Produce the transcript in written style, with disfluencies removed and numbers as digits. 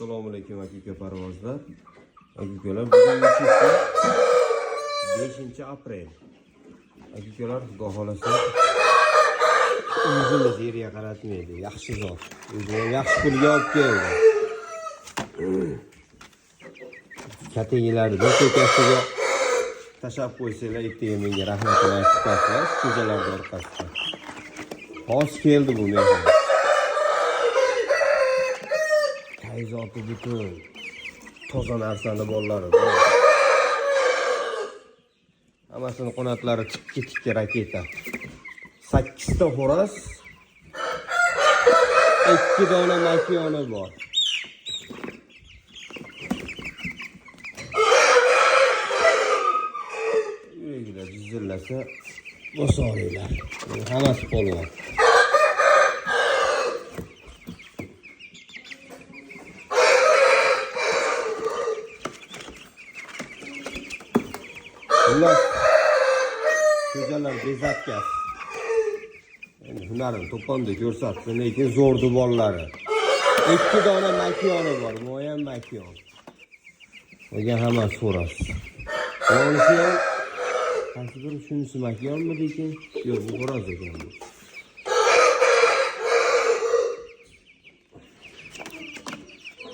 Assalomu alaykum aka parvozlar. Aka-ukalar, bugun 5-aprel. Aka-ukalar, xudo xolasa o'zimiz yerga qaratmaydi. Yaxshi zot. O'zini yaxshi pulga olib keldi. Katengilarni bir ko'kasiga tashab qo'ysanglar, ertaga menga rahmatini aytib qo'yasiz, ko'chalar orqasida. Hozir keldi bu mehmon. Tayzoti butun toza narsani bollari bor. Hammasini qanotlari tikka raketa. 8 ta xo'roz, 2 dona makiyoni bor. Yuragilar jizillasa bosolinglar. Hammasi polvon. Ular ko'chalar bezatgan. Hunarini to'ponda ko'rsatdi, lekin zo'rdi bollari. 2 dona makiyoni bor, mo'yan makiyon. O'ga hammasi xo'roz. Bo'lsa, qaysi bir shunisi makiyonmi lekin? Yo'q, bu xo'roz ekan bu.